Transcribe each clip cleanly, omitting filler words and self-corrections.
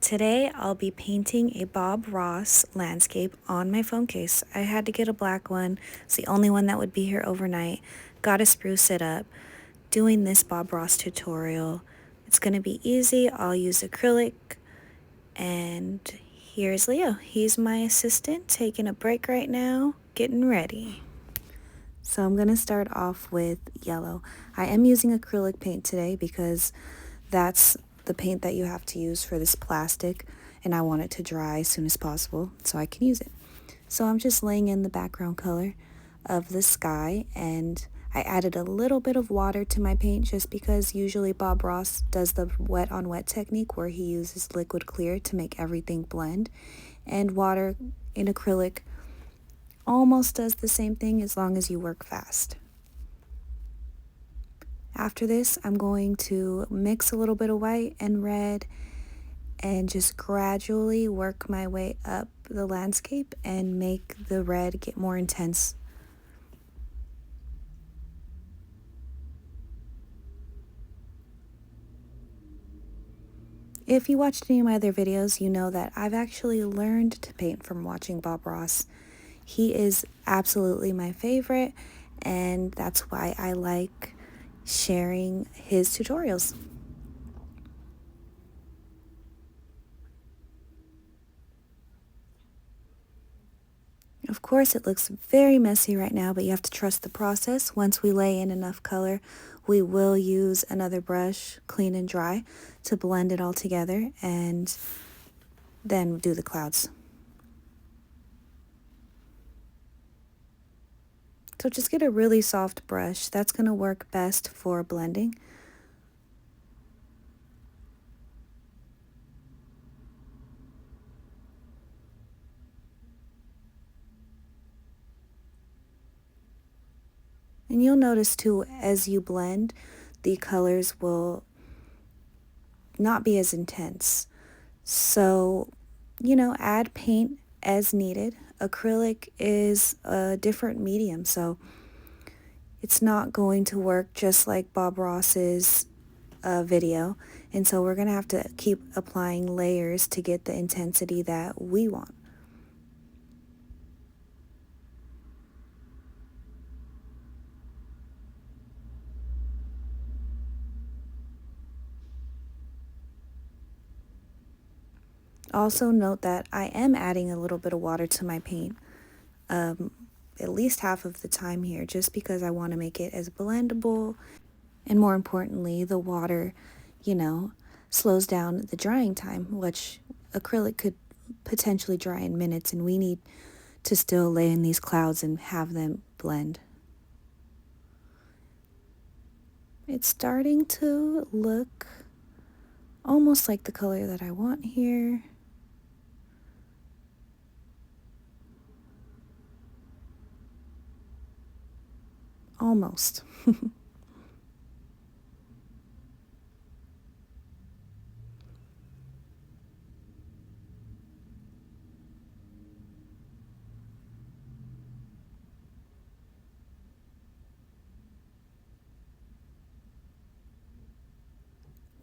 Today I'll be painting a Bob Ross landscape on my phone case. I had to get a black one. It's the only one that would be here overnight. Gotta spruce it up. Doing this Bob Ross tutorial. It's gonna be easy. I'll use acrylic. And here's Leo. He's my assistant, taking a break right now, getting ready. So I'm gonna start off with yellow. I am using acrylic paint today because that's the paint that you have to use for this plastic, and I want it to dry as soon as possible so I can use it. So I'm just laying in the background color of the sky, and I added a little bit of water to my paint just because usually Bob Ross does the wet on wet technique where he uses liquid clear to make everything blend, and water in acrylic almost does the same thing as long as you work fast. After this, I'm going to mix a little bit of white and red and just gradually work my way up the landscape and make the red get more intense. If you watched any of my other videos, you know that I've actually learned to paint from watching Bob Ross. He is absolutely my favorite, and that's why I like sharing his tutorials. Of course, it looks very messy right now, but you have to trust the process. Once we lay in enough color, we will use another brush, clean and dry, to blend it all together and then do the clouds. So just get a really soft brush. That's going to work best for blending. And you'll notice too, as you blend, the colors will not be as intense. So, add paint as needed. Acrylic is a different medium, so it's not going to work just like Bob Ross's video. And so we're going to have to keep applying layers to get the intensity that we want. Also note that I am adding a little bit of water to my paint, at least half of the time here, just because I want to make it as blendable. And more importantly, the water, slows down the drying time, which acrylic could potentially dry in minutes, and we need to still lay in these clouds and have them blend. It's starting to look almost like the color that I want here. Almost.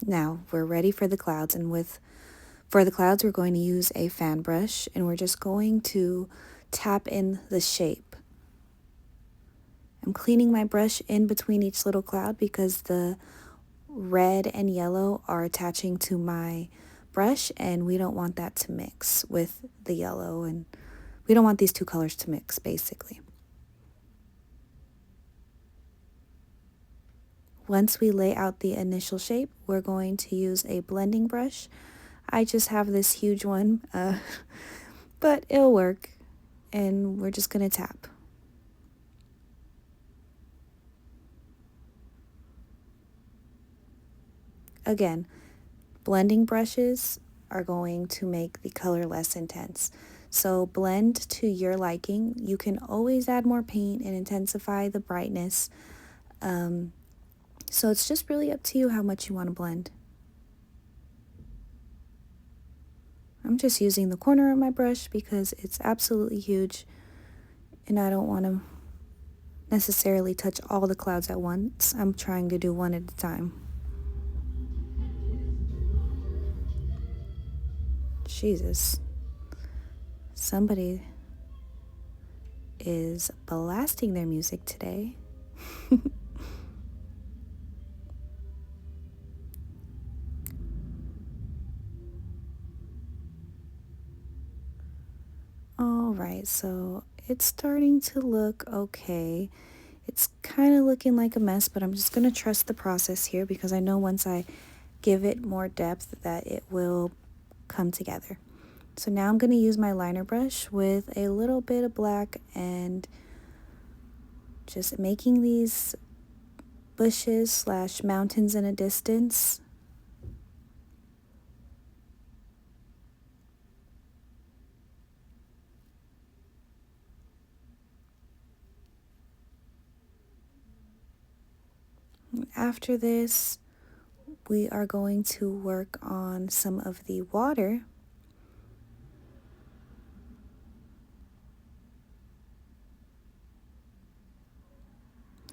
Now we're ready for the clouds, and for the clouds we're going to use a fan brush, and we're just going to tap in the shape. I'm cleaning my brush in between each little cloud because the red and yellow are attaching to my brush, and we don't want that to mix with the yellow, and we don't want these two colors to mix, basically. Once we lay out the initial shape, we're going to use a blending brush. I just have this huge one, but it'll work, and we're just going to tap. Again, blending brushes are going to make the color less intense. So blend to your liking. You can always add more paint and intensify the brightness. So it's just really up to you how much you want to blend. I'm just using the corner of my brush because it's absolutely huge, and I don't want to necessarily touch all the clouds at once. I'm trying to do one at a time. Jesus. Somebody is blasting their music today. All right, so it's starting to look okay. It's kind of looking like a mess, but I'm just going to trust the process here because I know once I give it more depth that it will come together. So now I'm going to use my liner brush with a little bit of black and just making these bushes / mountains in a distance. After this, we are going to work on some of the water.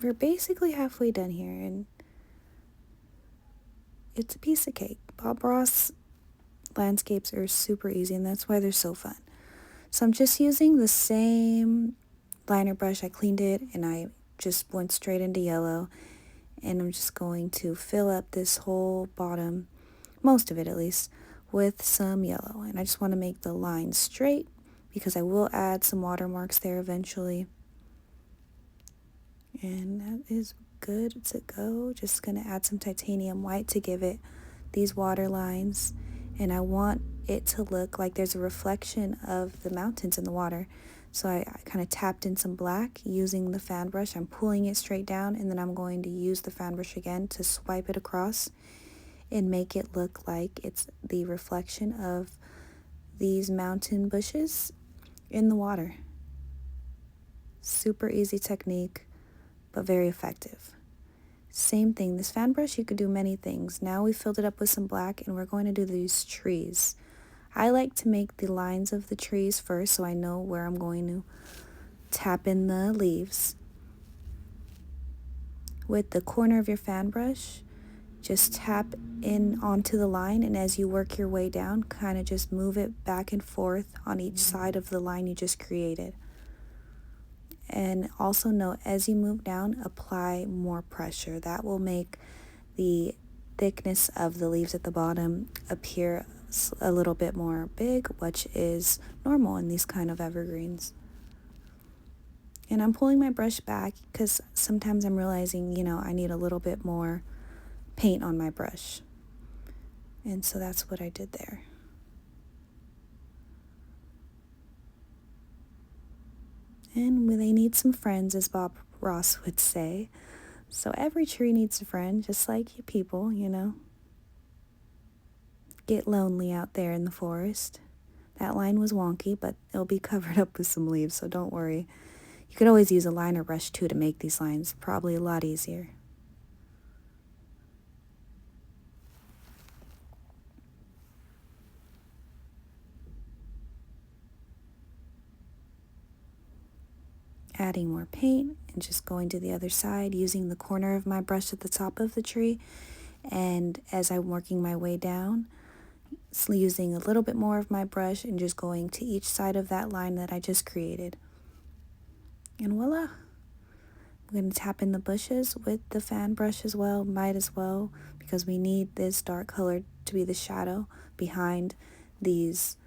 We're basically halfway done here, and it's a piece of cake. Bob Ross landscapes are super easy, and that's why they're so fun. So I'm just using the same liner brush. I cleaned it, and I just went straight into yellow. And I'm just going to fill up this whole bottom, most of it at least, with some yellow. And I just want to make the line straight because I will add some watermarks there eventually. And that is good to go. Just going to add some titanium white to give it these water lines. And I want it to look like there's a reflection of the mountains in the water. So I kind of tapped in some black using the fan brush. I'm pulling it straight down, and then I'm going to use the fan brush again to swipe it across and make it look like it's the reflection of these mountain bushes in the water. Super easy technique, but very effective. Same thing, this fan brush, you could do many things. Now we filled it up with some black, and we're going to do these trees. I like to make the lines of the trees first so I know where I'm going to tap in the leaves. With the corner of your fan brush, just tap in onto the line, and as you work your way down, kind of just move it back and forth on each side of the line you just created. And also note, as you move down, apply more pressure. That will make the thickness of the leaves at the bottom appear a little bit more big, which is normal in these kind of evergreens. And I'm pulling my brush back because sometimes I'm realizing, I need a little bit more paint on my brush. And so that's what I did there. And they need some friends, as Bob Ross would say. So every tree needs a friend, just like you people, Get lonely out there in the forest. That line was wonky, but it'll be covered up with some leaves, so don't worry. You could always use a liner brush too to make these lines, probably a lot easier. Adding more paint and just going to the other side, using the corner of my brush at the top of the tree. And as I'm working my way down, using a little bit more of my brush and just going to each side of that line that I just created. And voila! I'm going to tap in the bushes with the fan brush as well, might as well, because we need this dark color to be the shadow behind these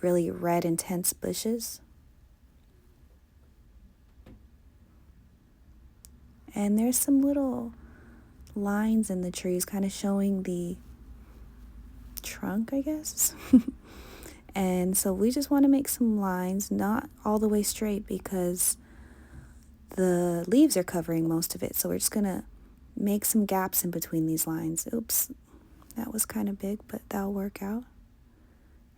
really red intense bushes. And there's some little lines in the trees kind of showing the trunk, I guess. And so we just want to make some lines, not all the way straight because the leaves are covering most of it. So we're just going to make some gaps in between these lines. Oops, that was kind of big, but that'll work out.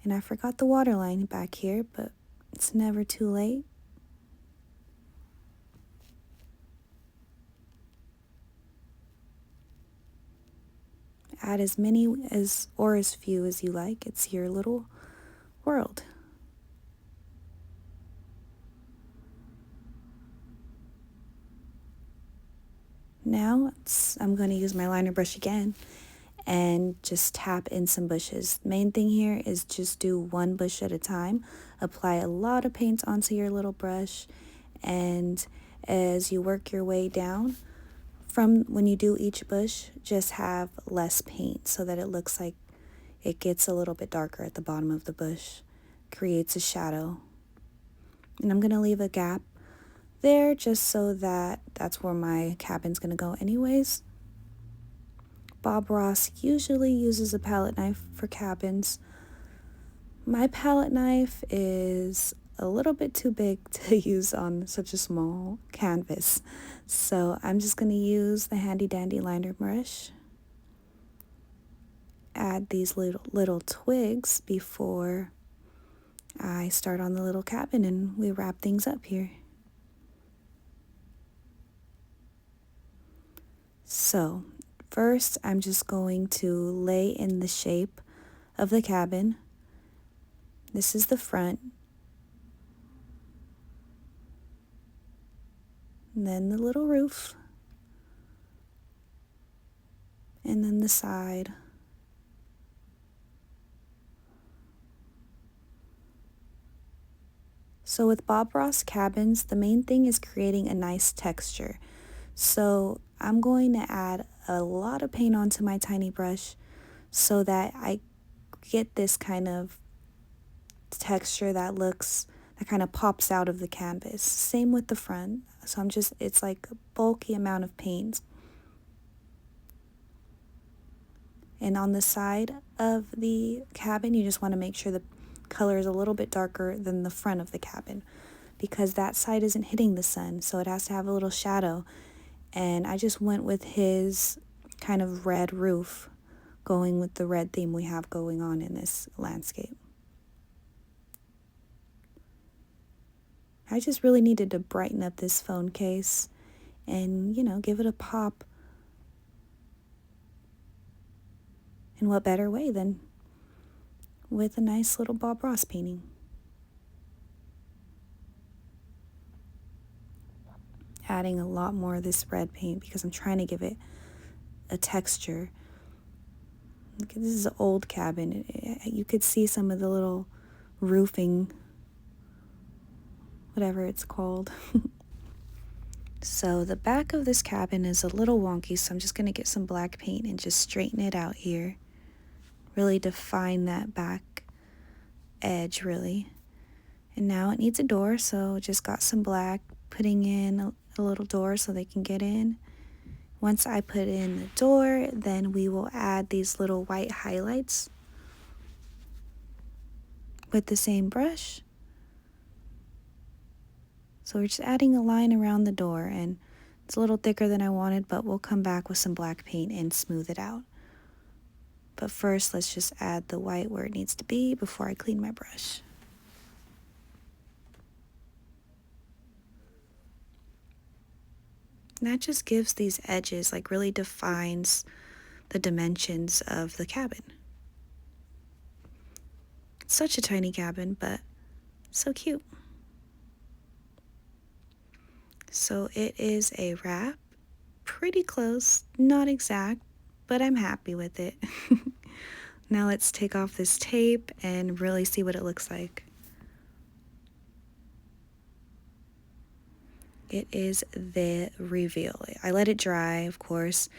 And I forgot the water line back here, but it's never too late. Add as many or as few as you like. It's your little world. Now I'm going to use my liner brush again and just tap in some bushes. Main thing here is just do one bush at a time. Apply a lot of paint onto your little brush, and as you work your way down, from when you do each bush, just have less paint so that it looks like it gets a little bit darker at the bottom of the bush, creates a shadow. And I'm going to leave a gap there just so that that's where my cabin's going to go anyways. Bob Ross usually uses a palette knife for cabins. My palette knife is a little bit too big to use on such a small canvas, so I'm just going to use the handy dandy liner brush. Add these little twigs before I start on the little cabin and we wrap things up here. So first, I'm just going to lay in the shape of the cabin. This is the front. And then the little roof. And then the side. So with Bob Ross cabins, the main thing is creating a nice texture. So I'm going to add a lot of paint onto my tiny brush so that I get this kind of texture that kind of pops out of the canvas. Same with the front. So it's like a bulky amount of paint. And on the side of the cabin, you just want to make sure the color is a little bit darker than the front of the cabin, because that side isn't hitting the sun, so it has to have a little shadow. And I just went with his kind of red roof, going with the red theme we have going on in this landscape. I just really needed to brighten up this phone case and, give it a pop. And what better way than with a nice little Bob Ross painting. Adding a lot more of this red paint because I'm trying to give it a texture. This is an old cabin. You could see some of the little roofing, whatever it's called. So the back of this cabin is a little wonky, so I'm just going to get some black paint and just straighten it out here. Really define that back edge, really. And now it needs a door, so just got some black, putting in a little door so they can get in. Once I put in the door, then we will add these little white highlights with the same brush. So we're just adding a line around the door, and it's a little thicker than I wanted, but we'll come back with some black paint and smooth it out. But first, let's just add the white where it needs to be before I clean my brush. And that just gives these edges, really defines the dimensions of the cabin. It's such a tiny cabin, but so cute. So it is a wrap, pretty close, not exact, but I'm happy with it. Now let's take off this tape and really see what it looks like. It is the reveal. I let it dry, of course,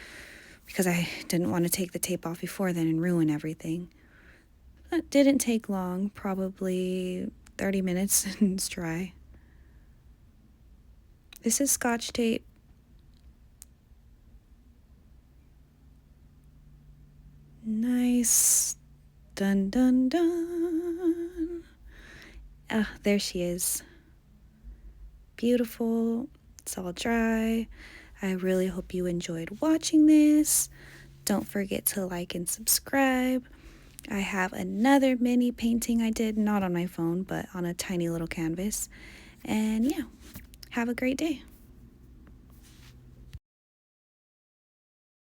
because I didn't want to take the tape off before then and ruin everything. It didn't take long, probably 30 minutes, and it's dry. This is Scotch tape. Nice. Dun, dun, dun. Ah, there she is. Beautiful. It's all dry. I really hope you enjoyed watching this. Don't forget to like and subscribe. I have another mini painting I did, not on my phone, but on a tiny little canvas. And yeah, have a great day.